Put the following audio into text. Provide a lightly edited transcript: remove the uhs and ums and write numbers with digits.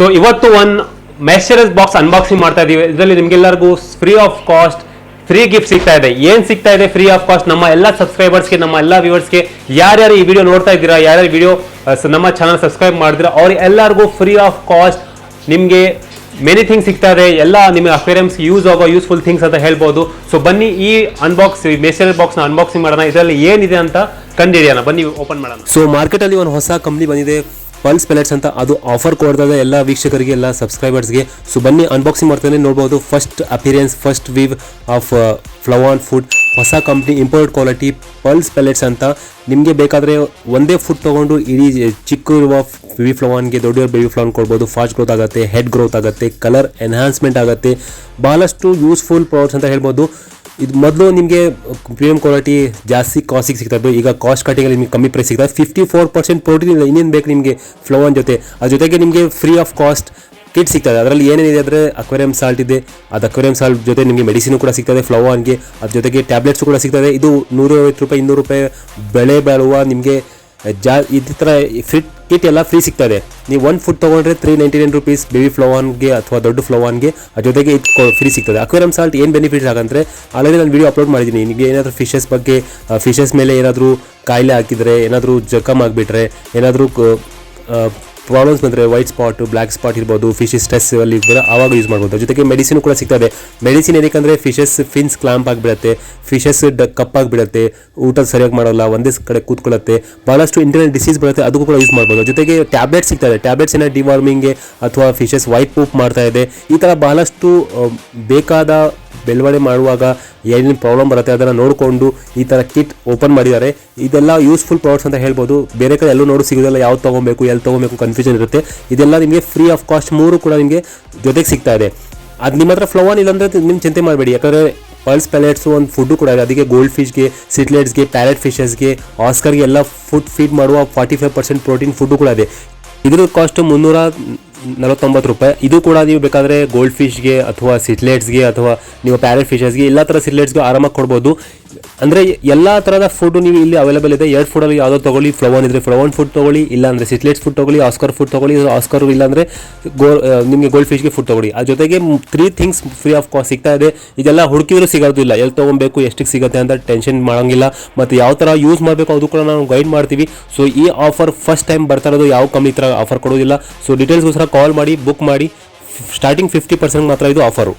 So ಇವತ್ತು ಒಂದು ಮೆಷರಸ್ box unboxing ಮಾಡ್ತಾ ಇದೀವಿ. ಇದರಲ್ಲಿ ನಿಮ್ಗೆಲ್ಲರಿಗೂ free of cost free gift ಸಿಗ್ತಾ ಇದೆ. ಏನ್ ಸಿಗ್ತಾ ಇದೆ ಫ್ರೀ ಆಫ್ ಕಾಸ್ಟ್? ನಮ್ಮ ಎಲ್ಲ ಸಬ್ಸ್ಕ್ರೈಬರ್ಸ್ಗೆ, ನಮ್ಮ ಎಲ್ಲ ವ್ಯೂವರ್ಸ್ಗೆ, ಯಾರ್ಯಾರು ಈ ವಿಡಿಯೋ ನೋಡ್ತಾ ಇದ್ದೀರಾ, ಯಾರ್ಯಾರು ವಿಡಿಯೋ ನಮ್ಮ ಚಾನಲ್ ಸಬ್ಸ್ಕ್ರೈಬ್ ಮಾಡಿದ್ರೆ ಅವ್ರ ಎಲ್ಲರಿಗೂ ಫ್ರೀ ಆಫ್ ಕಾಸ್ಟ್ ನಿಮಗೆ ಮೆನಿ ಥಿಂಗ್ಸ್ ಸಿಗ್ತಾ ಇದೆ. ಎಲ್ಲ ನಿಮಗೆ ಅಕ್ವೇರಿಯಮ್ಸ್ ಯೂಸ್ ಆಗೋ ಯೂಸ್ಫುಲ್ ಥಿಂಗ್ಸ್ ಅಂತ ಹೇಳ್ಬೋದು. ಸೊ ಬನ್ನಿ ಈ ಮೆಷರಸ್ ಬಾಕ್ಸ್ ನ ಅನ್ಬಾಕ್ಸಿಂಗ್ ಮಾಡೋಣ. ಇದರಲ್ಲಿ ಏನಿದೆ ಅಂತ ಕಂಡುಹಿಡಿಯೋಣ. ಬನ್ನಿ ಓಪನ್ ಮಾಡೋಣ. ಸೊ ಮಾರ್ಕೆಟ್ ಅಲ್ಲಿ ಒಂದು ಹೊಸ ಕಂಪ್ನಿ ಬಂದಿದೆ, ಪಲ್ಸ್ ಪೆಲೆಟ್ಸ್ ಅಂತ. ಅದು ಆಫರ್ ಕೊಡ್ತಾ ಇದೆ ಎಲ್ಲ ವೀಕ್ಷಕರಿಗೆ, ಎಲ್ಲ ಸಬ್ಸ್ಕ್ರೈಬರ್ಸ್ಗೆ. ಸೊ ಬನ್ನಿ ಅನ್ಬಾಕ್ಸಿಂಗ್ ಮಾಡ್ತಾನೆ ನೋಡ್ಬೋದು. First appearance, first view of ಫ್ಲವಾನ್ ಫುಡ್, ಹೊಸ company, import quality, pulse pellets ಅಂತ. ನಿಮಗೆ ಬೇಕಾದರೆ ಒಂದೇ ಫುಡ್ ತೊಗೊಂಡು ಇಡೀ ಚಿಕ್ಕ ಇರುವ ಬೇಬಿ ಫ್ಲವಾನ್ಗೆ ದೊಡ್ಡ ಬೇಬಿ ಫ್ಲವಾನ್ ಕೊಡ್ಬೋದು. ಫಾಸ್ಟ್ ಗ್ರೋತ್ ಆಗುತ್ತೆ, ಹೆಡ್ ಗ್ರೋತ್ ಆಗುತ್ತೆ, ಕಲರ್ ಎನ್ಹಾನ್ಸ್ಮೆಂಟ್ ಆಗುತ್ತೆ. ಭಾಳಷ್ಟು ಯೂಸ್ಫುಲ್ ಪ್ರಾಡಕ್ಟ್ಸ್ ಅಂತ ಹೇಳ್ಬೋದು. ಇದು ಮೊದಲು ನಿಮಗೆ ಪ್ರೀಮಿಯಂ ಕ್ವಾಲಿಟಿ ಜಾಸ್ತಿ ಕಾಸ್ಟಿಗೆ ಸಿಗ್ತಾ ಇದ್ದು, ಈಗ ಕಾಸ್ಟ್ ಕಟಿಂಗಲ್ಲಿ ನಿಮಗೆ ಕಮ್ಮಿ ಪ್ರೈಸ್ ಸಿಗ್ತದೆ. 54% ಪ್ರೋಟೀನ್ ಇಲ್ಲ. ಇನ್ನೇನು ಬೇಕು ನಿಮಗೆ ಫ್ಲವಾನ್ ಜೊತೆ? ಅದ್ರ ಜೊತೆಗೆ ನಿಮಗೆ ಫ್ರೀ ಆಫ್ ಕಾಸ್ಟ್ ಕಿಟ್ ಸಿಗ್ತದೆ. ಅದರಲ್ಲಿ ಏನೇನಿದೆ ಅಂದರೆ ಅಕ್ವೇರಿಯಂ ಸಾಲ್ಟ್ ಇದೆ, ಅದು ಅಕ್ವೇರಿಯಂ ಸಾಲ್ಟ್ ಜೊತೆ ನಿಮಗೆ ಮೆಡಿಸಿನ್ ಕೂಡ ಸಿಗ್ತದೆ ಫ್ಲವಾನ್ಗೆ. ಅದ್ರ ಜೊತೆಗೆ ಟ್ಯಾಬ್ಲೆಟ್ಸ್ ಕೂಡ ಸಿಗ್ತದೆ. ಇದು 150 ರೂಪಾಯಿ 200 ರೂಪಾಯಿ ಬೆಲೆ ಬಾಳುವ ನಿಮಗೆ ಇದೇ ಥರ ಕಿಟ್ ಎಲ್ಲ ಫ್ರೀ ಸಿಗ್ತದೆ. ನೀವು ಒಂದು ಫುಡ್ ತೊಗೊಂಡ್ರೆ 399 ರೂಪೀಸ್ ಬೇಬಿ ಫ್ಲವಾನ್ಗೆ ಅಥವಾ ದೊಡ್ಡ ಫ್ಲವಾನ್ಗೆ. ಅದ್ರ ಜೊತೆಗೆ ಇದು ಫ್ರೀ ಸಿಗ್ತದೆ. ಅಕ್ವೇರಿಯಂ ಸಾಲ್ಟ್ ಏನು ಬೆನಿಫಿಟ್ಸ್ ಆಗಂದರೆ, ಆಲ್ರೆಡಿ ನಾನು ವಿಡಿಯೋ ಅಪ್ಲೋಡ್ ಮಾಡಿದ್ದೀನಿ. ನಿಮಗೆ ಏನಾದರೂ ಫಿಶಸ್ ಬಗ್ಗೆ, ಫಿಶಸ್ ಮೇಲೆ ಏನಾದರೂ ಕಾಯಿಲೆ ಹಾಕಿದರೆ, ಏನಾದರೂ ಜಖಮ್ ಆಗಿಬಿಟ್ರೆ, ಏನಾದರೂ ಪ್ರಾಬ್ಲಮ್ಸ್ ಬಂದರೆ, ವೈಟ್ ಸ್ಪಾಟ್, ಬ್ಲ್ಯಾಕ್ ಸ್ಪಾಟ್ ಇರ್ಬೋದು, ಫಿಶ್ ಸ್ಟ್ರೆಸ್ ಅಲ್ಲಿ ಇರ್ಬೋದು, ಆವಾಗ ಯೂಸ್ ಮಾಡ್ಬೋದು. ಜೊತೆಗೆ ಮೆಡಿಸಿನ್ ಕೂಡ ಸಿಗ್ತದೆ. ಮೆಡಿಸಿನ್ ಏನಕ್ಕೆ ಫಿಶಸ್ ಫಿನ್ಸ್ ಕ್ಲಾಂಪ್ ಆಗಿಬಿಡುತ್ತೆ, ಫಿಶಸ್ ಕಪ್ಪಾಗಿಬಿಡುತ್ತೆ, ಊಟ ಸರಿಯಾಗಿ ಮಾಡೋಲ್ಲ, ಒಂದೇ ಕಡೆ ಕೂತ್ಕೊಳ್ಳುತ್ತೆ, ಭಾಳಷ್ಟು ಇಂಟರ್ನಲ್ ಡಿಸೀಸ್ ಬರುತ್ತೆ, ಅದಕ್ಕೂ ಕೂಡ ಯೂಸ್ ಮಾಡ್ಬೋದು. ಜೊತೆಗೆ ಟ್ಯಾಬ್ಲೆಟ್ಸ್ ಸಿಗ್ತದೆ. ಟ್ಯಾಬ್ಲೆಟ್ಸ್ ಏನೋ ಡಿವಾರ್ಮಿಂಗ್ಗೆ ಅಥವಾ ಫಿಶಸ್ ವೈಟ್ ಪೂಪ್ ಮಾಡ್ತಾ ಇದೆ, ಈ ಥರ ಬಹಳಷ್ಟು ಬೇಕಾದ ಬೆಳವಣಿಗೆ ಮಾಡುವಾಗ ಏನೇನು ಪ್ರಾಬ್ಲಮ್ ಬರುತ್ತೆ ಅದನ್ನು ನೋಡಿಕೊಂಡು ಈ ಥರ ಕಿಟ್ ಓಪನ್ ಮಾಡಿದ್ದಾರೆ. ಇದೆಲ್ಲ ಯೂಸ್ಫುಲ್ ಪ್ರಾಡಕ್ಟ್ಸ್ ಅಂತ ಹೇಳ್ಬೋದು. ಬೇರೆ ಕಡೆ ಎಲ್ಲೂ ನೋಡು ಸಿಗೋದಿಲ್ಲ. ಯಾವ್ದು ತೊಗೊಬೇಕು, ಎಲ್ಲಿ ತೊಗೊಬೇಕು ಕನ್ಫ್ಯೂಷನ್ ಇರುತ್ತೆ. ಇದೆಲ್ಲ ನಿಮಗೆ ಫ್ರೀ ಆಫ್ ಕಾಸ್ಟ್ 3 ಕೂಡ ನಿಮಗೆ ಜೊತೆಗೆ ಸಿಗ್ತಾ ಇದೆ. ಅದು ನಿಮ್ಮ ಹತ್ರ ಫ್ಲವಾನ್ ಇಲ್ಲಾಂದರೆ ನಿಮ್ಮ ಚಿಂತೆ ಮಾಡಬೇಡಿ. ಯಾಕಂದರೆ ಪಲ್ಸ್ ಪೆಲೆಟ್ಸು ಒಂದು ಫುಡ್ಡು ಕೂಡ ಇದೆ. ಅದಕ್ಕೆ ಗೋಲ್ಡ್ ಫಿಶ್ಗೆ, ಸಿಟ್ಲೆಟ್ಸ್ಗೆ, ಪ್ಯಾರೆಟ್ ಫಿಶಸ್ಗೆ, ಆಸ್ಕರ್ಗೆ ಎಲ್ಲ ಫುಡ್ ಫೀಡ್ ಮಾಡುವ 45% ಪ್ರೋಟೀನ್ ಫುಡ್ಡು ಕೂಡ ಇದೆ. ಇದ್ರ ಕಾಸ್ಟು 349 ರೂಪಾಯಿ. ಇದು ಕೂಡ ನೀವು ಬೇಕಾದರೆ ಗೋಲ್ಡ್ ಫಿಶ್ಗೆ ಅಥವಾ ಸಿಟ್ಲೆಟ್ಸ್ಗೆ ಅಥವಾ ನೀವು ಪ್ಯಾರೆಟ್ ಫಿಶಸ್ಗೆ ಎಲ್ಲ ಥರ ಸಿಟ್ಲೆಟ್ಸ್ಗೆ ಆರಾಮಾಗಿ ಕೊಡ್ಬೋದು. ಅಂದರೆ ಎಲ್ಲ ಥರದ ಫುಡ್ ನೀವು ಇಲ್ಲಿ ಅವೈಲೇಬಲ್ ಇದೆ. 2 ಫುಡಲ್ಲಿ ಯಾವುದೋ ತೊಗೊಳ್ಳಿ. ಫ್ಲವಾನ್ ಇದ್ದರೆ ಫ್ಲವಾನ್ ಫುಡ್ ತೊಗೊಳ್ಳಿ, ಇಲ್ಲಾಂದರೆ ಸಿಟ್ಲೆಟ್ಸ್ ಫುಡ್ ತೊಗೊಳ್ಳಿ, ಆಸ್ಕರ್ ಫುಡ್ ತೊಗೊಳ್ಳಿ, ಆಸ್ಕರ್ ಇಲ್ಲಾಂದರೆ ನಿಮಗೆ ಗೋಲ್ಡ್ ಫಿಶ್ಗೆ ಫುಡ್ ತೊಗೊಳ್ಳಿ. ಅದ್ರ ಜೊತೆಗೆ 3 ಥಿಂಗ್ಸ್ ಫ್ರೀ ಆಫ್ ಕಾಸ್ಟ್ ಸಿಗ್ತಾ ಇದೆ. ಇದೆಲ್ಲ ಹುಡುಕಿದ್ರು ಸಿಗೋದಿಲ್ಲ. ಎಲ್ಲಿ ತೊಗೊಬೇಕು, ಎಷ್ಟಿಗೆ ಸಿಗುತ್ತೆ ಅಂತ ಟೆನ್ಷನ್ ಮಾಡೋಂಗಿಲ್ಲ. ಮತ್ತು ಯಾವ ಥರ ಯೂಸ್ ಮಾಡಬೇಕು ಅದು ಕೂಡ ನಾವು ಗೈಡ್ ಮಾಡ್ತೀವಿ. ಸೊ ಈ ಆಫರ್ ಫಸ್ಟ್ ಟೈಮ್ ಬರ್ತಾ ಇರೋದು, ಯಾವ ಕಂಪ್ನಿ ಥರ ಆಫರ್ ಕೊಡೋದಿಲ್ಲ. ಸೊ ಡೀಟೇಲ್ಸ್ಗೋಸ್ಕರ ಕಾಲ್ ಮಾಡಿ, ಬುಕ್ ಮಾಡಿ. ಸ್ಟಾರ್ಟಿಂಗ್ 50% ಮಾತ್ರ ಇದು ಆಫರು.